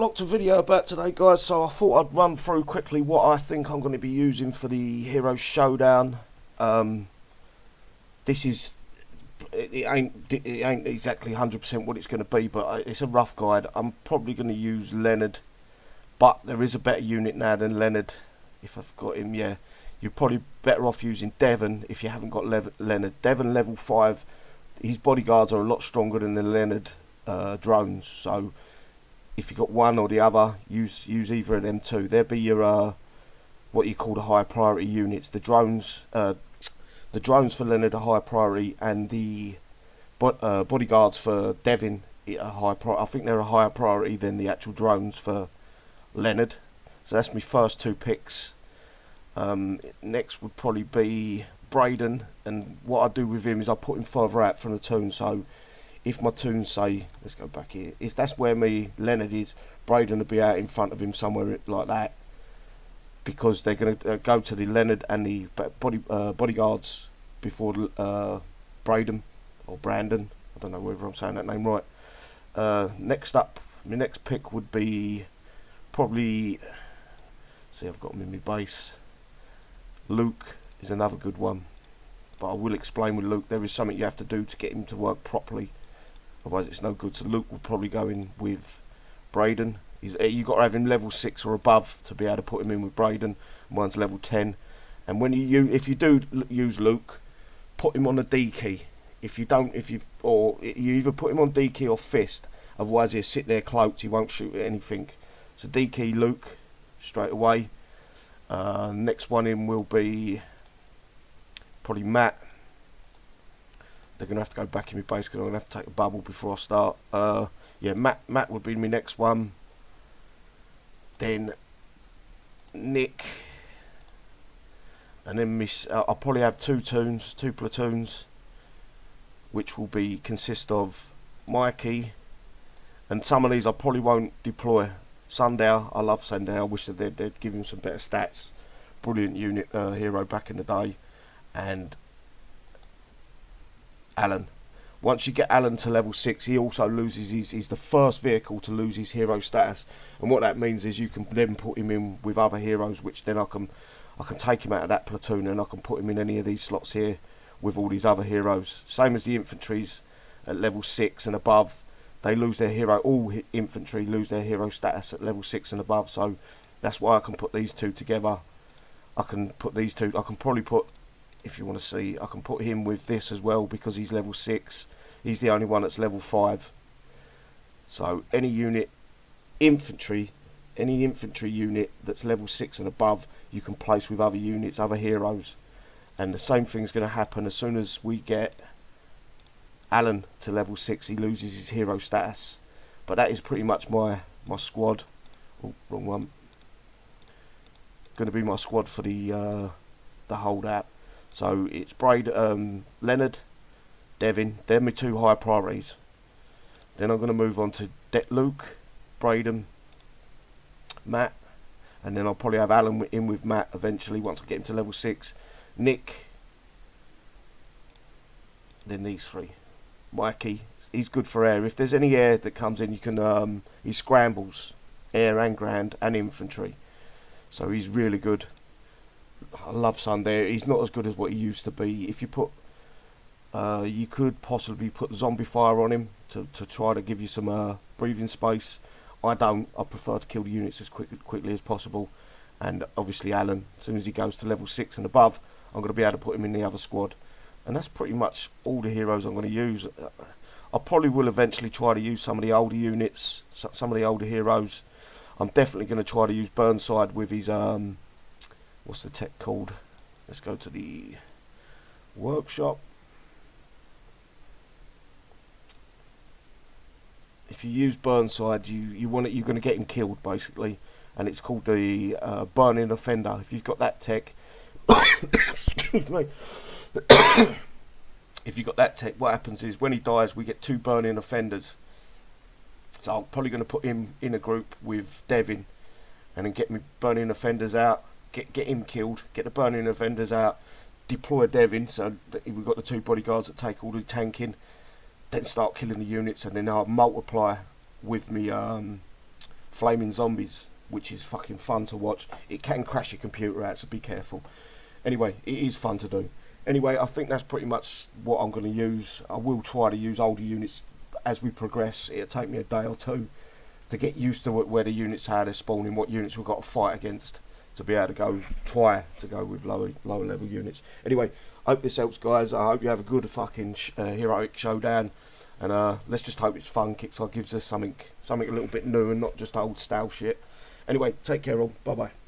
locked a video about today, guys, so I thought I'd run through quickly what I think I'm going to be using for the Heroic Showdown. This is it ain't exactly 100% what it's going to be, but it's a rough guide. I'm probably going to use Leonard, but there is a better unit now than Leonard. If I've got him, yeah, you're probably better off using Devon if you haven't got Leonard. Devon level 5. His bodyguards are a lot stronger than the Leonard drones, so if you got one or the other, use either of them two. They'll be your what you call the high priority units. The drones for Leonard are high priority, and the bodyguards for Devon are high priority. I think they're a higher priority than the actual drones for Leonard. So that's my first two picks. Next would probably be Braden, and what I do with him is I put him further out from the toon. So if my toon say, let's go back here, if that's where me Leonard is, Braden will be out in front of him somewhere like that, because they're going to go to the Leonard and the bodyguards before Braden or Brandon. I don't know whether I'm saying that name right. Next up, my next pick would be probably, see, I've got him in my base. Luke is another good one, but I will explain with Luke. There is something you have to do to get him to work properly, otherwise it's no good. So Luke will probably go in with Braden. You got to have him level 6 or above to be able to put him in with Braden. Mine's level 10, and when if you do use Luke, put him on the D key. If you don't, you either put him on D key or fist, otherwise he'll sit there cloaked, he won't shoot at anything. So D key Luke straight away. Next one in will be probably Matt. They're going to have to go back in my base because I'm going to have to take a bubble before I start. Yeah, Matt would be my next one. Then Nick. And then I'll probably have two platoons, which will consist of Mikey. And some of these I probably won't deploy. Sundown, I love Sundown. I wish that they'd give him some better stats. Brilliant unit, hero back in the day. And Alan. Once you get Alan to level 6, he also loses he's the first vehicle to lose his hero status. And what that means is you can then put him in with other heroes, which then I can take him out of that platoon and I can put him in any of these slots here with all these other heroes. Same as the infantries at level 6 and above. They lose their hero, all infantry lose their hero status at level 6 and above, so that's why I can put these two together. I can probably put, if you want to see, I can put him with this as well because he's level 6. He's the only one that's level 5. So any unit, any infantry unit that's level 6 and above, you can place with other units, other heroes. And the same thing's going to happen as soon as we get Alan to level 6, he loses his hero status. But that is pretty much my squad. Oh, wrong one. Going to be my squad for the holdout. So it's Leonard, Devin. They're my two high priorities. Then I'm going to move on to Luke, Braden, Matt, and then I'll probably have Alan in with Matt eventually once I get him to level 6. Nick. Then these three. Mikey, he's good for air. If there's any air that comes in, you can he scrambles air and ground and infantry, so he's really good. I love Sunday. He's not as good as what he used to be. If you put you could possibly put zombie fire on him to try to give you some breathing space. I don't. I prefer to kill the units as quickly as possible. And obviously Alan, as soon as he goes to level 6 and above, I'm going to be able to put him in the other squad. And that's pretty much all the heroes I'm going to use. I probably will eventually try to use some of the older units, some of the older heroes. I'm definitely going to try to use Burnside with his, what's the tech called? Let's go to the workshop. If you use Burnside, you're going to get him killed basically, and it's called the Burning Offender. If you've got that tech, excuse me. If you got that tech, what happens is when he dies we get 2 burning offenders. So I'm probably going to put him in a group with Devin and then get me burning offenders out, get him killed, get the burning offenders out, deploy Devin so that we've got the 2 bodyguards that take all the tanking, then start killing the units, and then I'll multiply with me flaming zombies, which is fucking fun to watch. It can crash your computer out, so be careful. Anyway, it is fun to do. Anyway, I think that's pretty much what I'm going to use. I will try to use older units as we progress. It'll take me a day or two to get used to where the units, how they're spawning, what units we've got to fight against, to be able to try to go with lower level units. Anyway, I hope this helps, guys. I hope you have a good fucking Heroic Showdown, and let's just hope it's fun. Kixeye gives us something a little bit new and not just old style shit. Anyway, take care all. Bye bye.